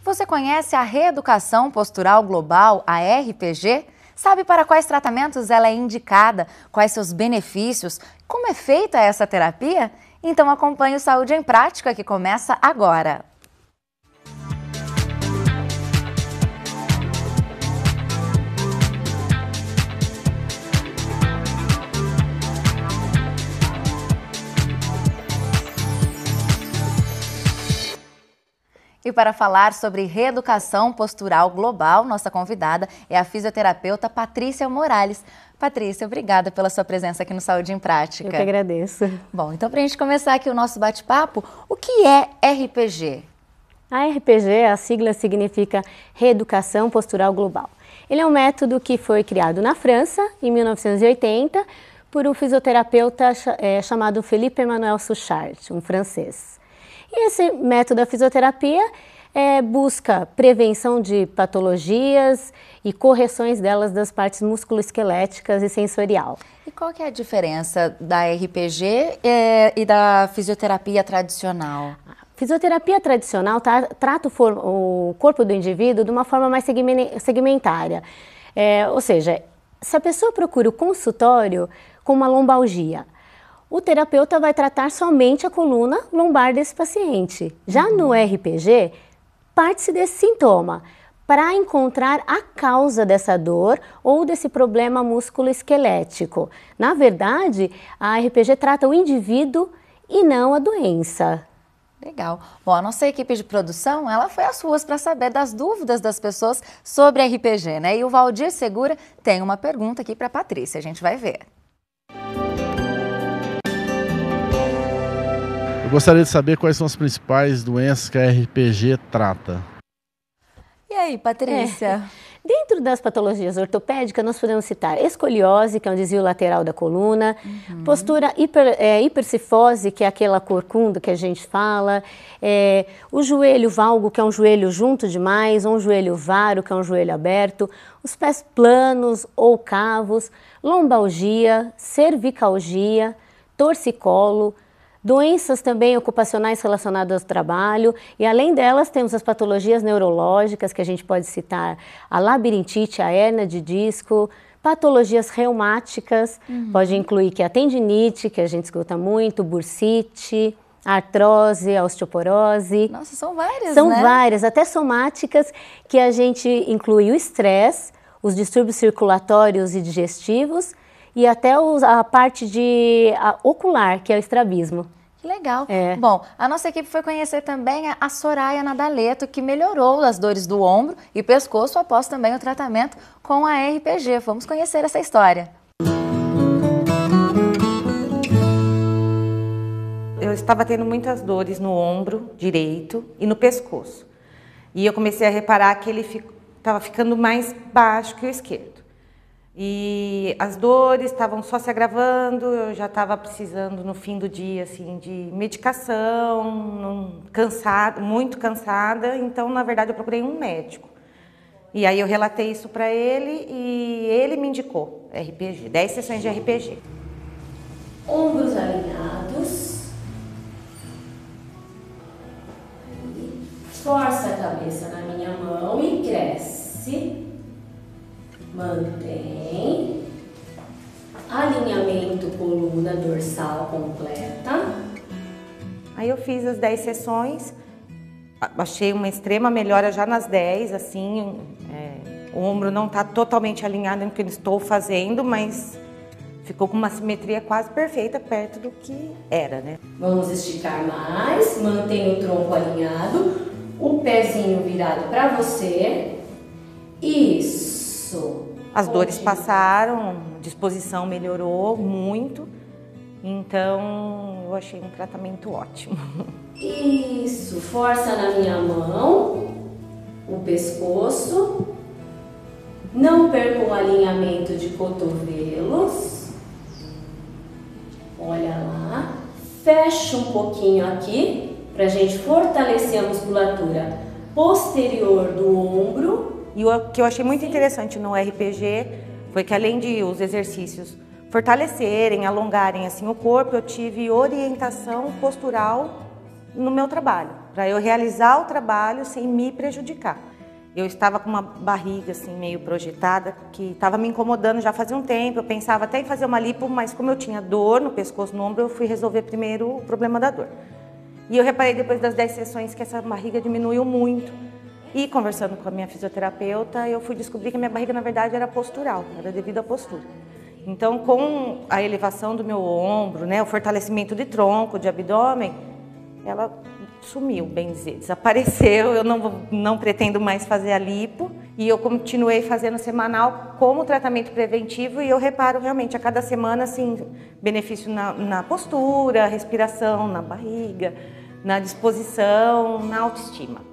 Você conhece a Reeducação Postural Global, a RPG? Sabe para quais tratamentos ela é indicada? Quais seus benefícios? Como é feita essa terapia? Então acompanhe o Saúde em Prática, que começa agora. E para falar sobre reeducação postural global, nossa convidada é a fisioterapeuta Patrícia Morales. Patrícia, obrigada pela sua presença aqui no Saúde em Prática. Eu que agradeço. Bom, então para a gente começar aqui o nosso bate-papo, o que é RPG? A RPG, a sigla significa Reeducação Postural Global. Ele é um método que foi criado na França, em 1980, por um fisioterapeuta chamado Philippe Emmanuel Suchard, um francês. E esse método da fisioterapia busca prevenção de patologias e correções delas das partes musculoesqueléticas e sensorial. E qual que é a diferença da RPG e da fisioterapia tradicional? A fisioterapia tradicional trata o corpo do indivíduo de uma forma mais segmentária. Ou seja, se a pessoa procura o consultório com uma lombalgia, o terapeuta vai tratar somente a coluna lombar desse paciente. Já no RPG, parte-se desse sintoma para encontrar a causa dessa dor ou desse problema musculoesquelético. Na verdade, a RPG trata o indivíduo e não a doença. Legal. Bom, a nossa equipe de produção, ela foi às ruas para saber das dúvidas das pessoas sobre RPG, né? E o Valdir Segura tem uma pergunta aqui para a Patrícia, a gente vai ver. Eu gostaria de saber quais são as principais doenças que a RPG trata. E aí, Patrícia? Dentro das patologias ortopédicas, nós podemos citar escoliose, que é um desvio lateral da coluna, postura hipercifose, que é aquela corcunda que a gente fala, o joelho valgo, que é um joelho junto demais, ou um joelho varo, que é um joelho aberto, os pés planos ou cavos, lombalgia, cervicalgia, torcicolo, doenças também ocupacionais relacionadas ao trabalho, e além delas temos as patologias neurológicas, que a gente pode citar a labirintite, a hérnia de disco, patologias reumáticas, pode incluir que a tendinite, que a gente escuta muito, bursite, a artrose, a osteoporose. Nossa, são várias, São né? várias, até somáticas, que a gente inclui o estresse, os distúrbios circulatórios e digestivos, e até a parte ocular, que é o estrabismo. Que legal. Bom, a nossa equipe foi conhecer também a Soraya Nadaleto, que melhorou as dores do ombro e pescoço após também o tratamento com a RPG. Vamos conhecer essa história. Eu estava tendo muitas dores no ombro direito e no pescoço. E eu comecei a reparar que ele estava ficando mais baixo que o esquerdo. E as dores estavam só se agravando, eu já estava precisando no fim do dia assim, de medicação, muito cansada, então na verdade eu procurei um médico. E aí eu relatei isso para ele e ele me indicou RPG, 10 sessões de RPG. Ombros alinhados, força a cabeça na minha mão e cresce. Mantém, alinhamento coluna dorsal completa. Aí eu fiz as 10 sessões, achei uma extrema melhora já nas 10, assim, o ombro não está totalmente alinhado no que eu estou fazendo, mas ficou com uma simetria quase perfeita perto do que era, né? Vamos esticar mais, mantém o tronco alinhado, o pezinho virado para você, isso. As dores passaram, a disposição melhorou muito, então eu achei um tratamento ótimo. Isso, força na minha mão, o pescoço, não perca o alinhamento de cotovelos, olha lá, fecha um pouquinho aqui para a gente fortalecer a musculatura posterior do ombro. E o que eu achei muito interessante no RPG foi que, além de os exercícios fortalecerem, alongarem assim o corpo, eu tive orientação postural no meu trabalho, para eu realizar o trabalho sem me prejudicar. Eu estava com uma barriga assim meio projetada, que estava me incomodando já fazia um tempo. Eu pensava até em fazer uma lipo, mas como eu tinha dor no pescoço, no ombro, eu fui resolver primeiro o problema da dor. E eu reparei depois das 10 sessões que essa barriga diminuiu muito. E conversando com a minha fisioterapeuta, eu fui descobrir que a minha barriga na verdade era postural, era devido à postura. Então, com a elevação do meu ombro, né, o fortalecimento de tronco, de abdômen, ela sumiu, bem dizer, desapareceu. Eu não pretendo mais fazer a lipo e eu continuei fazendo semanal como tratamento preventivo e eu reparo realmente a cada semana assim, benefício na postura, respiração, na barriga, na disposição, na autoestima.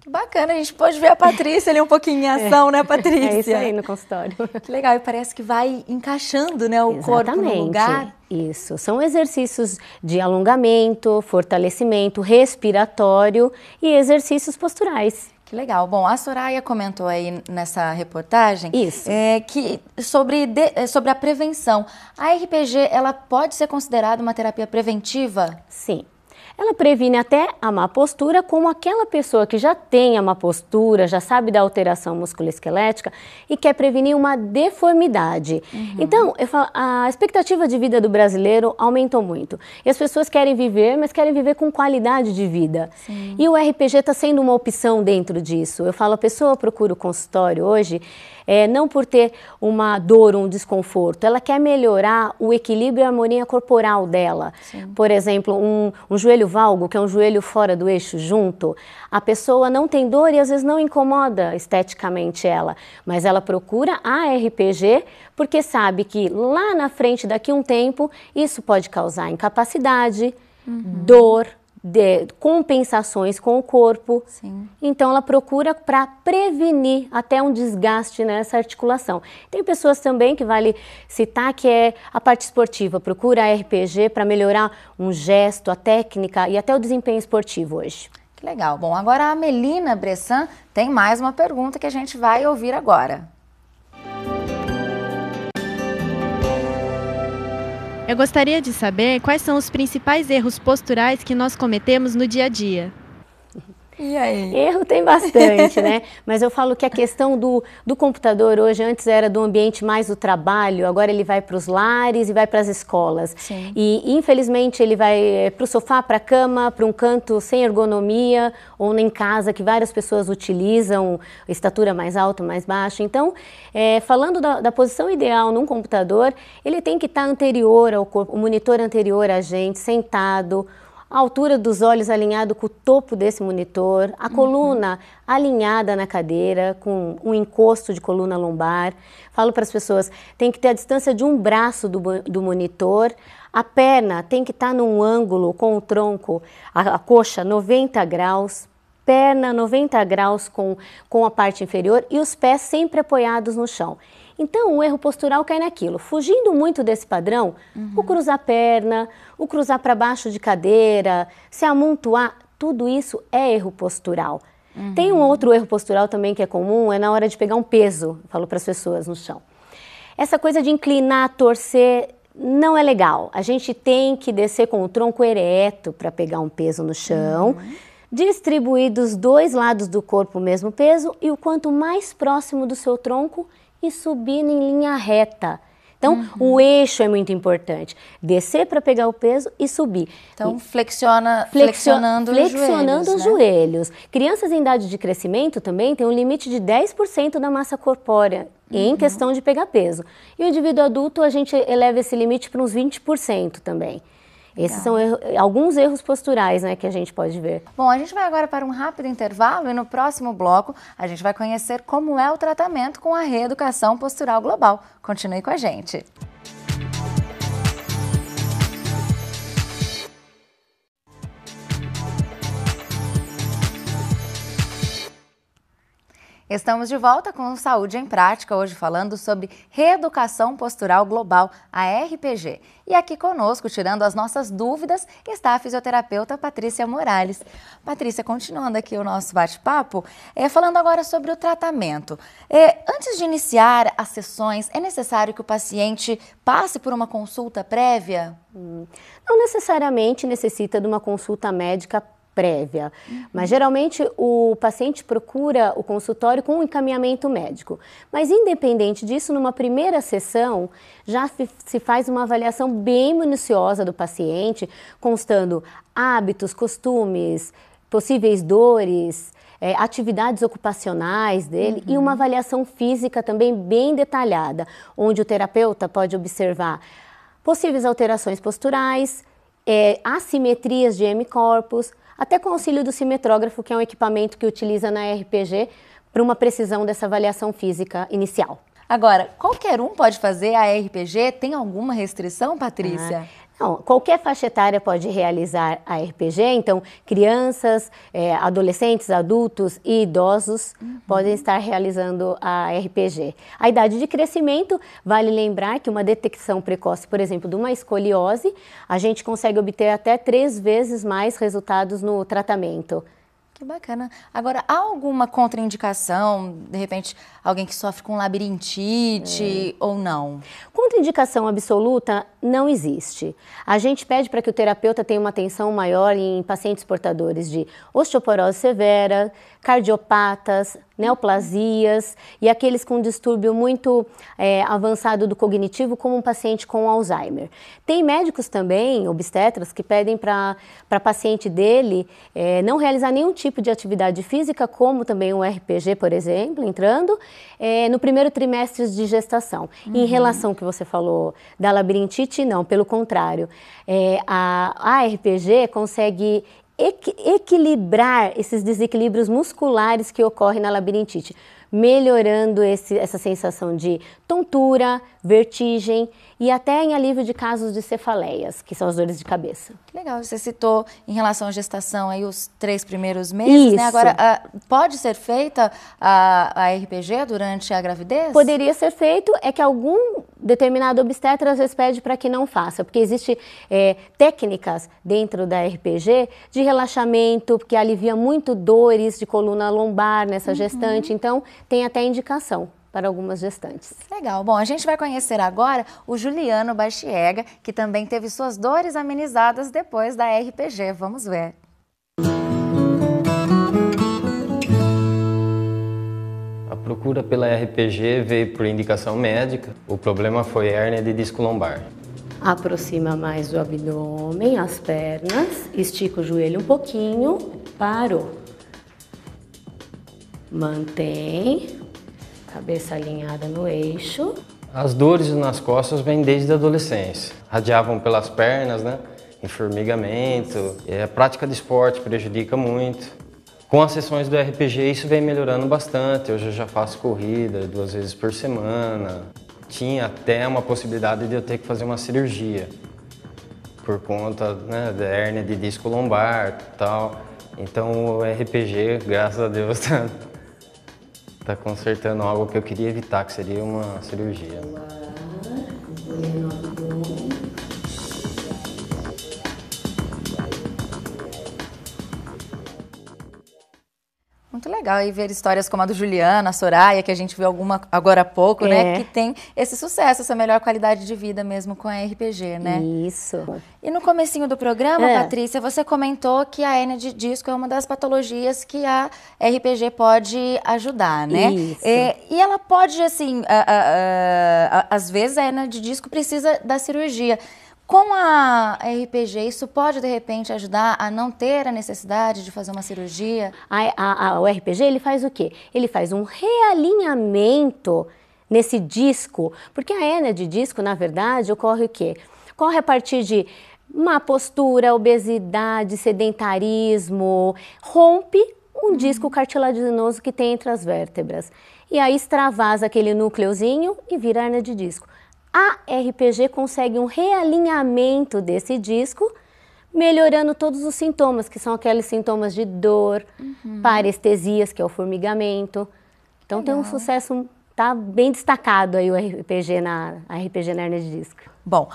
Que bacana, a gente pode ver a Patrícia ali um pouquinho em ação, né, Patrícia? É isso aí no consultório. Que legal, e parece que vai encaixando, né, o corpo no lugar. Isso, são exercícios de alongamento, fortalecimento respiratório e exercícios posturais. Que legal. Bom, a Soraya comentou aí nessa reportagem que sobre a prevenção. A RPG, ela pode ser considerada uma terapia preventiva? Sim. Ela previne até a má postura, como aquela pessoa que já tem a má postura, já sabe da alteração musculoesquelética e quer prevenir uma deformidade. Então, eu falo, a expectativa de vida do brasileiro aumentou muito. E as pessoas querem viver, mas querem viver com qualidade de vida. Sim. E o RPG está sendo uma opção dentro disso. Eu falo, a pessoa procura o consultório hoje, não por ter uma dor ou um desconforto, ela quer melhorar o equilíbrio e a harmonia corporal dela. Sim. Por exemplo, um joelho valgo, que é um joelho fora do eixo junto, a pessoa não tem dor e às vezes não incomoda esteticamente ela, mas ela procura a RPG porque sabe que lá na frente, daqui a um tempo, isso pode causar incapacidade, dor, compensações com o corpo. Sim. Então ela procura para prevenir até um desgaste nessa articulação. Tem pessoas também que vale citar que é a parte esportiva, procura a RPG para melhorar um gesto, a técnica e até o desempenho esportivo hoje. Que legal. Bom, agora a Melina Bressan tem mais uma pergunta que a gente vai ouvir agora. Eu gostaria de saber quais são os principais erros posturais que nós cometemos no dia a dia. E aí? Erro tem bastante, né? Mas eu falo que a questão do computador hoje, antes era do ambiente mais do trabalho, agora ele vai para os lares e vai para as escolas. Sim. E infelizmente ele vai para o sofá, para a cama, para um canto sem ergonomia, ou em casa que várias pessoas utilizam, estatura mais alta, mais baixa. Então, falando da posição ideal num computador, ele tem que estar anterior ao corpo, o monitor anterior a gente, sentado, a altura dos olhos alinhado com o topo desse monitor, a coluna alinhada na cadeira, com um encosto de coluna lombar. Falo para as pessoas, tem que ter a distância de um braço do monitor, a perna tem que estar num ângulo com o tronco, a coxa 90 graus, perna 90 graus com a parte inferior e os pés sempre apoiados no chão. Então, o erro postural cai naquilo. Fugindo muito desse padrão, o cruzar a perna, o cruzar para baixo de cadeira, se amontoar, tudo isso é erro postural. Tem um outro erro postural também que é comum, é na hora de pegar um peso, falo para as pessoas no chão. Essa coisa de inclinar, torcer, não é legal. A gente tem que descer com o tronco ereto para pegar um peso no chão, distribuir dos dois lados do corpo o mesmo peso e o quanto mais próximo do seu tronco, e subir em linha reta. Então, o eixo é muito importante. Descer para pegar o peso e subir. Então, flexionando os joelhos. Crianças em idade de crescimento também têm um limite de 10% da massa corpórea em questão de pegar peso. E o indivíduo adulto, a gente eleva esse limite para uns 20% também. Esses são alguns erros posturais, né, que a gente pode ver. Bom, a gente vai agora para um rápido intervalo e no próximo bloco a gente vai conhecer como é o tratamento com a reeducação postural global. Continue com a gente. Estamos de volta com Saúde em Prática, hoje falando sobre Reeducação Postural Global, a RPG. E aqui conosco, tirando as nossas dúvidas, está a fisioterapeuta Patrícia Morales. Patrícia, continuando aqui o nosso bate-papo, falando agora sobre o tratamento. Antes de iniciar as sessões, é necessário que o paciente passe por uma consulta prévia? Não necessariamente necessita de uma consulta médica prévia, mas geralmente o paciente procura o consultório com um encaminhamento médico. Mas independente disso, numa primeira sessão, já se faz uma avaliação bem minuciosa do paciente, constando hábitos, costumes, possíveis dores, atividades ocupacionais dele e uma avaliação física também bem detalhada, onde o terapeuta pode observar possíveis alterações posturais, assimetrias de hemicorpos, até com o auxílio do cimetrógrafo, que é um equipamento que utiliza na RPG para uma precisão dessa avaliação física inicial. Agora, qualquer um pode fazer a RPG? Tem alguma restrição, Patrícia? Não, qualquer faixa etária pode realizar a RPG, então crianças, adolescentes, adultos e idosos podem estar realizando a RPG. A idade de crescimento, vale lembrar que uma detecção precoce, por exemplo, de uma escoliose, a gente consegue obter até 3 vezes mais resultados no tratamento. Que bacana. Agora, há alguma contraindicação, de repente, alguém que sofre com labirintite ou não? Contraindicação absoluta não existe. A gente pede para que o terapeuta tenha uma atenção maior em pacientes portadores de osteoporose severa, cardiopatas, neoplasias e aqueles com distúrbio muito avançado do cognitivo, como um paciente com Alzheimer. Tem médicos também, obstetras, que pedem para paciente dele não realizar nenhum tipo de atividade física, como também um RPG, por exemplo, entrando, no primeiro trimestre de gestação. Em relação ao que você falou da labirintite, não, pelo contrário. A RPG consegue equilibrar esses desequilíbrios musculares que ocorrem na labirintite, melhorando essa sensação de tontura, vertigem e até em alívio de casos de cefaleias, que são as dores de cabeça. Que legal, você citou em relação à gestação aí os 3 primeiros meses, Isso. né? Agora, pode ser feita a RPG durante a gravidez? Poderia ser feito, é que algum determinado obstetra às vezes pede para que não faça, porque existe técnicas dentro da RPG de relaxamento, que alivia muito dores de coluna lombar nessa gestante, então tem até indicação para algumas gestantes. Legal. Bom, a gente vai conhecer agora o Juliano Bachiega, que também teve suas dores amenizadas depois da RPG. Vamos ver. A procura pela RPG veio por indicação médica. O problema foi hérnia de disco lombar. Aproxima mais o abdômen, as pernas, estica o joelho um pouquinho, parou. Mantém. Cabeça alinhada no eixo. As dores nas costas vêm desde a adolescência. Radiavam pelas pernas, né? Enformigamento. A prática de esporte prejudica muito. Com as sessões do RPG isso vem melhorando bastante. Hoje eu já faço corrida 2 vezes por semana. Tinha até uma possibilidade de eu ter que fazer uma cirurgia. Por conta, né, da hérnia de disco lombar e tal. Então o RPG, graças a Deus, tá consertando algo que eu queria evitar, que seria uma cirurgia. Muito legal e ver histórias como a do Juliano, a Soraya, que a gente viu alguma agora há pouco, né? Que tem esse sucesso, essa melhor qualidade de vida mesmo com a RPG, né? Isso. E no comecinho do programa, Patrícia, você comentou que a hérnia de disco é uma das patologias que a RPG pode ajudar, né? Isso. E ela pode, assim, às vezes a hérnia de disco precisa da cirurgia. Com a RPG, isso pode, de repente, ajudar a não ter a necessidade de fazer uma cirurgia? O RPG, ele faz o quê? Ele faz um realinhamento nesse disco, porque a hérnia de disco, na verdade, ocorre o quê? Ocorre a partir de má postura, obesidade, sedentarismo, rompe um disco cartilaginoso que tem entre as vértebras. E aí extravasa aquele núcleozinho e vira hérnia de disco. A RPG consegue um realinhamento desse disco, melhorando todos os sintomas, que são aqueles sintomas de dor, parestesias, que é o formigamento. Então tem um sucesso, tá bem destacado aí o RPG na hernia de disco. Bom,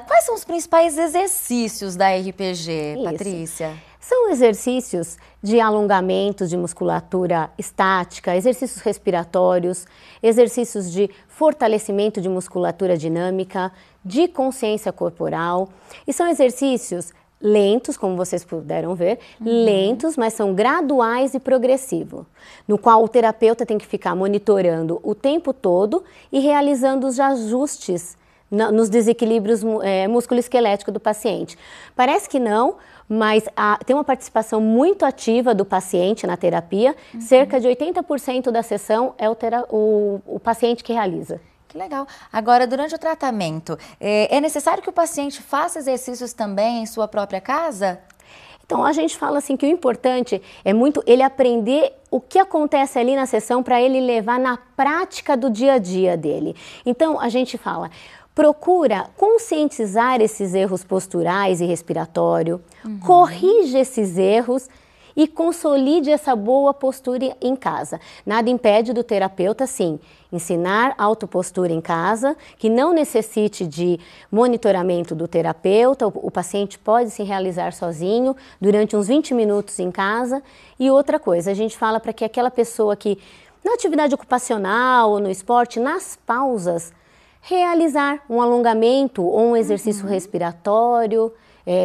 quais são os principais exercícios da RPG, Isso. Patrícia? São exercícios de alongamento de musculatura estática, exercícios respiratórios, exercícios de fortalecimento de musculatura dinâmica, de consciência corporal. E são exercícios lentos, como vocês puderam ver, lentos, mas são graduais e progressivos, no qual o terapeuta tem que ficar monitorando o tempo todo e realizando os ajustes nos desequilíbrios musculoesqueléticos do paciente. Parece que não, mas tem uma participação muito ativa do paciente na terapia. Cerca de 80% da sessão é o paciente que realiza. Que legal. Agora, durante o tratamento, é necessário que o paciente faça exercícios também em sua própria casa? Então, a gente fala assim que o importante é muito ele aprender o que acontece ali na sessão para ele levar na prática do dia a dia dele. Então, a gente fala, procura conscientizar esses erros posturais e respiratório, corrige esses erros e consolide essa boa postura em casa. Nada impede do terapeuta, sim, ensinar autopostura em casa, que não necessite de monitoramento do terapeuta, o paciente pode se realizar sozinho durante uns 20 minutos em casa. E outra coisa, a gente fala para que aquela pessoa que, na atividade ocupacional ou no esporte, nas pausas, realizar um alongamento ou um exercício respiratório,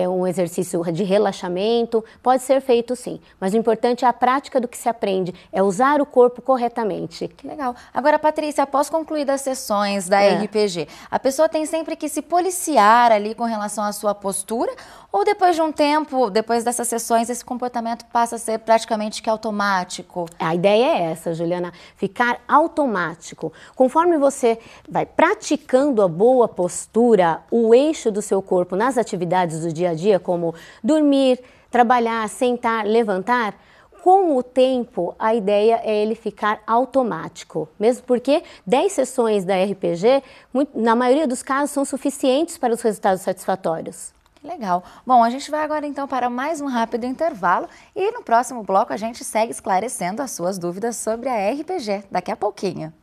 um exercício de relaxamento, pode ser feito sim, mas o importante é a prática do que se aprende, é usar o corpo corretamente. Que legal. Agora, Patrícia, após concluídas as sessões da RPG, a pessoa tem sempre que se policiar ali com relação à sua postura, ou depois de um tempo, depois dessas sessões, esse comportamento passa a ser praticamente que automático? A ideia é essa, Juliana, ficar automático. Conforme você vai praticando a boa postura, o eixo do seu corpo nas atividades do dia a dia, como dormir, trabalhar, sentar, levantar, com o tempo a ideia é ele ficar automático. Mesmo porque 10 sessões da RPG, na maioria dos casos, são suficientes para os resultados satisfatórios. Legal. Bom, a gente vai agora então para mais um rápido intervalo e no próximo bloco a gente segue esclarecendo as suas dúvidas sobre a RPG, daqui a pouquinho.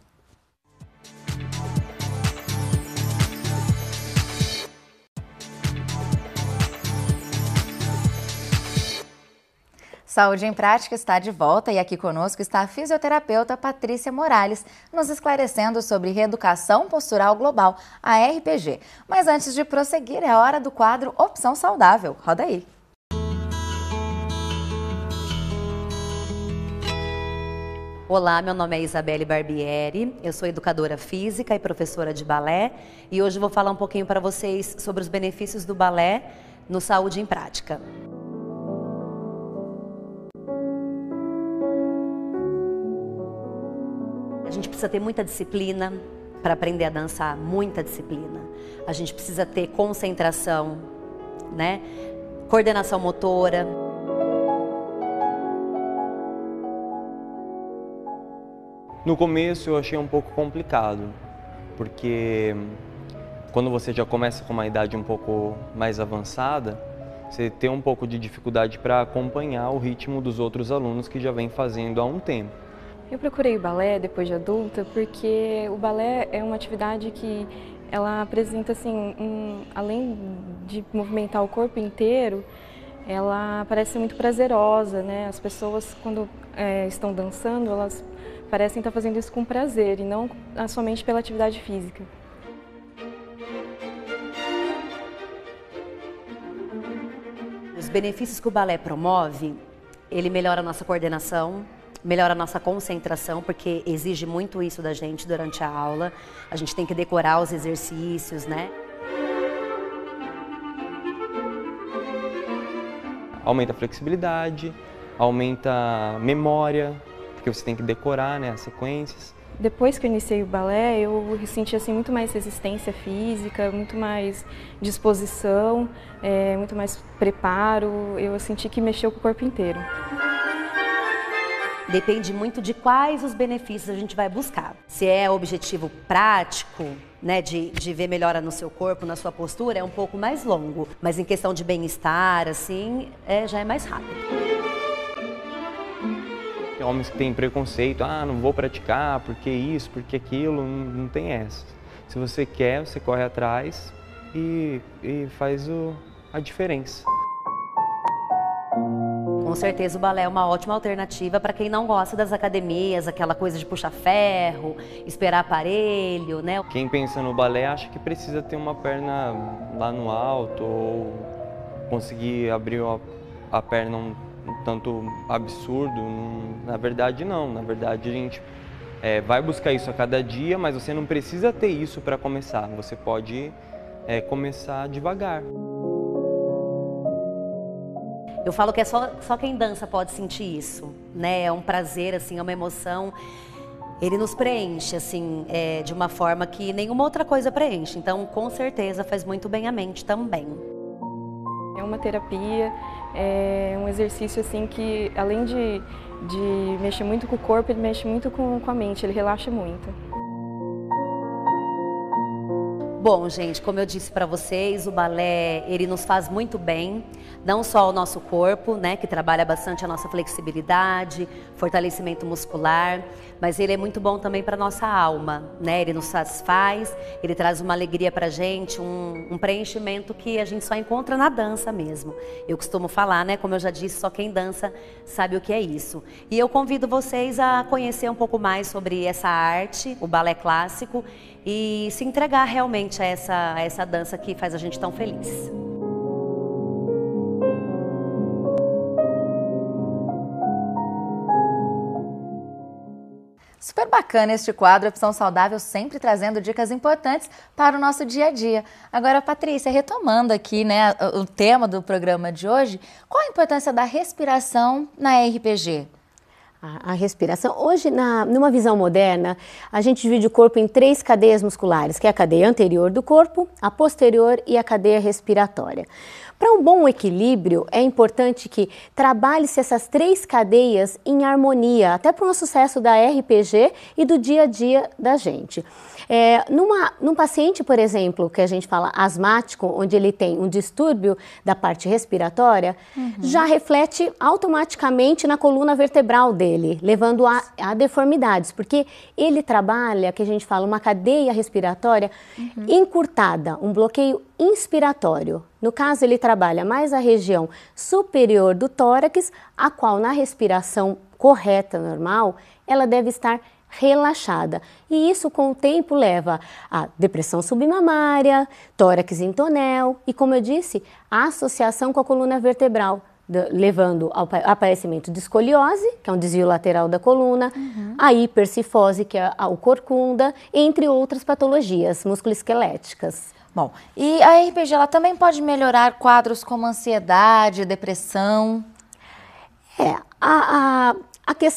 Saúde em Prática está de volta e aqui conosco está a fisioterapeuta Patrícia Morales, nos esclarecendo sobre reeducação postural global, a RPG. Mas antes de prosseguir, é hora do quadro Opção Saudável. Roda aí. Olá, meu nome é Isabelle Barbieri, eu sou educadora física e professora de balé e hoje vou falar um pouquinho para vocês sobre os benefícios do balé no Saúde em Prática. A gente precisa ter muita disciplina para aprender a dançar, muita disciplina. A gente precisa ter concentração, né? Coordenação motora. No começo eu achei um pouco complicado, porque quando você já começa com uma idade um pouco mais avançada, você tem um pouco de dificuldade para acompanhar o ritmo dos outros alunos que já vem fazendo há um tempo. Eu procurei o balé depois de adulta porque o balé é uma atividade que ela apresenta, assim, além de movimentar o corpo inteiro, ela parece muito prazerosa, né? As pessoas, quando estão dançando, elas parecem estar fazendo isso com prazer e não somente pela atividade física. Os benefícios que o balé promove, ele melhora a nossa coordenação, melhora a nossa concentração, porque exige muito isso da gente durante a aula. A gente tem que decorar os exercícios, né? Aumenta a flexibilidade, aumenta a memória, porque você tem que decorar, né, as sequências. Depois que eu iniciei o balé, eu senti assim, muito mais resistência física, muito mais disposição, muito mais preparo. Eu senti que mexeu com o corpo inteiro. Depende muito de quais os benefícios a gente vai buscar. Se é objetivo prático, né, de ver melhora no seu corpo, na sua postura, é um pouco mais longo. Mas em questão de bem-estar, assim, já é mais rápido. Homens que têm preconceito, não vou praticar, porque isso, porque aquilo, não tem essa. Se você quer, você corre atrás e faz a diferença. Com certeza o balé é uma ótima alternativa para quem não gosta das academias, aquela coisa de puxar ferro, esperar aparelho, né? Quem pensa no balé acha que precisa ter uma perna lá no alto ou conseguir abrir a perna um tanto absurdo. Na verdade não, na verdade a gente vai buscar isso a cada dia, mas você não precisa ter isso para começar, você pode começar devagar. Eu falo que é só quem dança pode sentir isso, né? É um prazer, assim, é uma emoção. Ele nos preenche, assim, de uma forma que nenhuma outra coisa preenche. Então, com certeza, faz muito bem a mente também. É uma terapia, é um exercício, assim, que além de mexer muito com o corpo, ele mexe muito com a mente, ele relaxa muito. Bom, gente, como eu disse para vocês, o balé, ele nos faz muito bem, não só ao nosso corpo, né, que trabalha bastante a nossa flexibilidade, fortalecimento muscular, mas ele é muito bom também para nossa alma, né? Ele nos satisfaz, ele traz uma alegria pra gente, um preenchimento que a gente só encontra na dança mesmo. Eu costumo falar, né, como eu já disse, só quem dança sabe o que é isso. E eu convido vocês a conhecer um pouco mais sobre essa arte, o balé clássico, e se entregar realmente a essa dança que faz a gente tão feliz. Super bacana este quadro, Opção Saudável, sempre trazendo dicas importantes para o nosso dia a dia. Agora, Patrícia, retomando aqui, né, o tema do programa de hoje, qual a importância da respiração na RPG? A respiração. Hoje, numa visão moderna, a gente divide o corpo em 3 cadeias musculares, que é a cadeia anterior do corpo, a posterior e a cadeia respiratória. Para um bom equilíbrio, é importante que trabalhe-se essas 3 cadeias em harmonia, até para o sucesso da RPG e do dia a dia da gente. Num paciente, por exemplo, que a gente fala asmático, onde ele tem um distúrbio da parte respiratória, já reflete automaticamente na coluna vertebral dele, levando a deformidades, porque ele trabalha, que a gente fala, uma cadeia respiratória encurtada, um bloqueio inspiratório. No caso, ele trabalha mais a região superior do tórax, a qual na respiração correta, normal, ela deve estar relaxada. E isso com o tempo leva a depressão submamária, tórax em tonel e, como eu disse, a associação com a coluna vertebral, levando ao aparecimento de escoliose, que é um desvio lateral da coluna, a hipercifose, que é o corcunda, entre outras patologias musculoesqueléticas. Bom, e a RPG ela também pode melhorar quadros como ansiedade, depressão?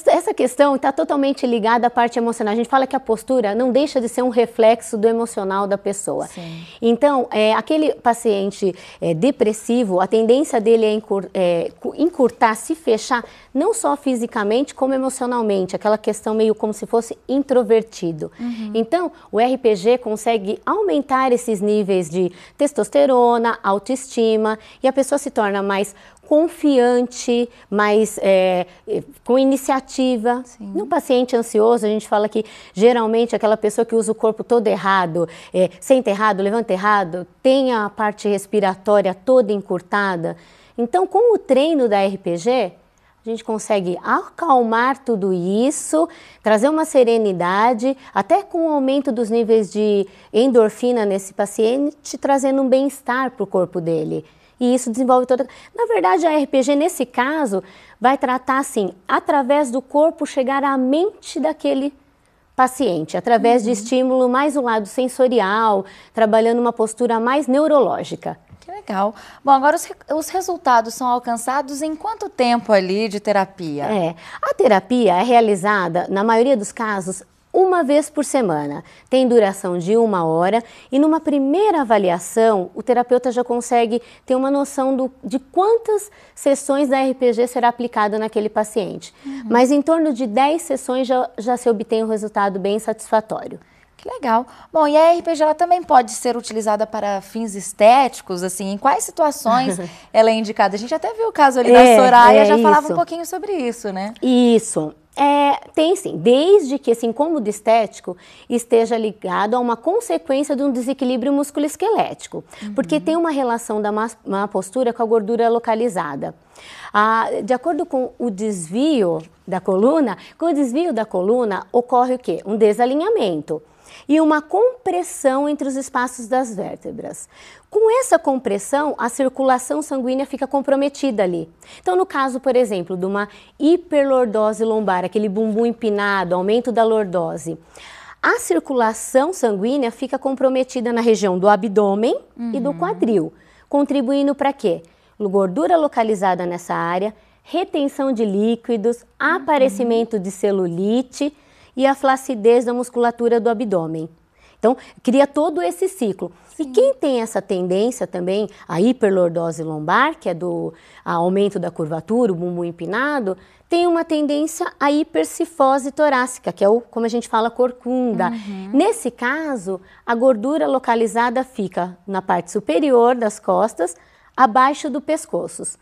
Essa questão está totalmente ligada à parte emocional. A gente fala que a postura não deixa de ser um reflexo do emocional da pessoa. Sim. Então, aquele paciente depressivo, a tendência dele é encurtar, se fechar, não só fisicamente, como emocionalmente. Aquela questão meio como se fosse introvertido. Então, o RPG consegue aumentar esses níveis de testosterona, autoestima, e a pessoa se torna mais confiante, mais com iniciativa. Sim. No paciente ansioso, a gente fala que geralmente aquela pessoa que usa o corpo todo errado, senta errado, levanta errado, tem a parte respiratória toda encurtada. Então, com o treino da RPG, a gente consegue acalmar tudo isso, trazer uma serenidade, até com o aumento dos níveis de endorfina nesse paciente, trazendo um bem-estar para o corpo dele. E isso desenvolve toda... Na verdade, a RPG, nesse caso, vai tratar, assim, através do corpo, chegar à mente daquele paciente, através de estímulo mais o lado sensorial, trabalhando uma postura mais neurológica. Que legal. Bom, agora os resultados são alcançados em quanto tempo ali de terapia? A terapia é realizada, na maioria dos casos, 1 vez por semana, tem duração de 1 hora e numa primeira avaliação o terapeuta já consegue ter uma noção de quantas sessões da RPG será aplicada naquele paciente. Mas em torno de 10 sessões já se obtém um resultado bem satisfatório. Que legal. Bom, e a RPG ela também pode ser utilizada para fins estéticos, assim, em quais situações ela é indicada? A gente até viu o caso ali da Soraya, já falava um pouquinho sobre isso, né? Isso. Tem sim, desde que esse incômodo estético esteja ligado a uma consequência de um desequilíbrio musculoesquelético, porque tem uma relação da má postura com a gordura localizada. De acordo com o desvio da coluna, ocorre o quê? Um desalinhamento e uma compressão entre os espaços das vértebras. Com essa compressão, a circulação sanguínea fica comprometida ali. Então, no caso, por exemplo, de uma hiperlordose lombar, aquele bumbum empinado, aumento da lordose, a circulação sanguínea fica comprometida na região do abdômen e do quadril, contribuindo para quê? Gordura localizada nessa área, retenção de líquidos, aparecimento de celulite e a flacidez da musculatura do abdômen. Então, cria todo esse ciclo. Sim. E quem tem essa tendência também, a hiperlordose lombar, que é do aumento da curvatura, o bumbum empinado, tem uma tendência à hipercifose torácica, que é como a gente fala, corcunda. Nesse caso, a gordura localizada fica na parte superior das costas, abaixo do pescoço.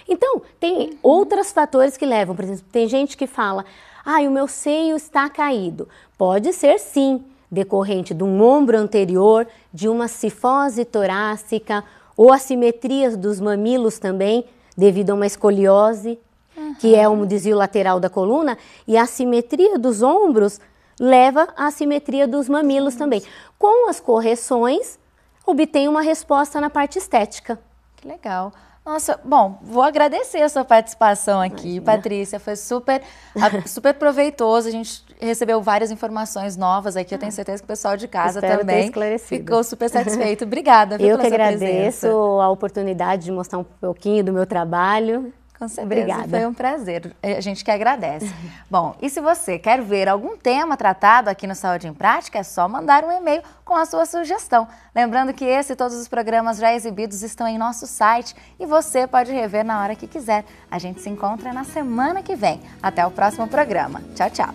Então, tem outros fatores que levam, por exemplo, tem gente que fala, o meu seio está caído. Pode ser sim, decorrente de um ombro anterior, de uma cifose torácica ou assimetrias dos mamilos também, devido a uma escoliose, que é um desvio lateral da coluna, e a assimetria dos ombros leva à assimetria dos mamilos também. Com as correções, obtém uma resposta na parte estética. Que legal. Nossa, bom, vou agradecer a sua participação aqui, Patrícia, foi super proveitoso, a gente recebeu várias informações novas aqui, eu tenho certeza que o pessoal de casa também ficou super satisfeito. Obrigada, viu, eu pela que sua agradeço presença. A oportunidade de mostrar um pouquinho do meu trabalho. Com certeza, obrigada. Foi um prazer, a gente que agradece. Bom, e se você quer ver algum tema tratado aqui no Saúde em Prática, é só mandar um e-mail com a sua sugestão. Lembrando que esse e todos os programas já exibidos estão em nosso site e você pode rever na hora que quiser. A gente se encontra na semana que vem. Até o próximo programa. Tchau, tchau.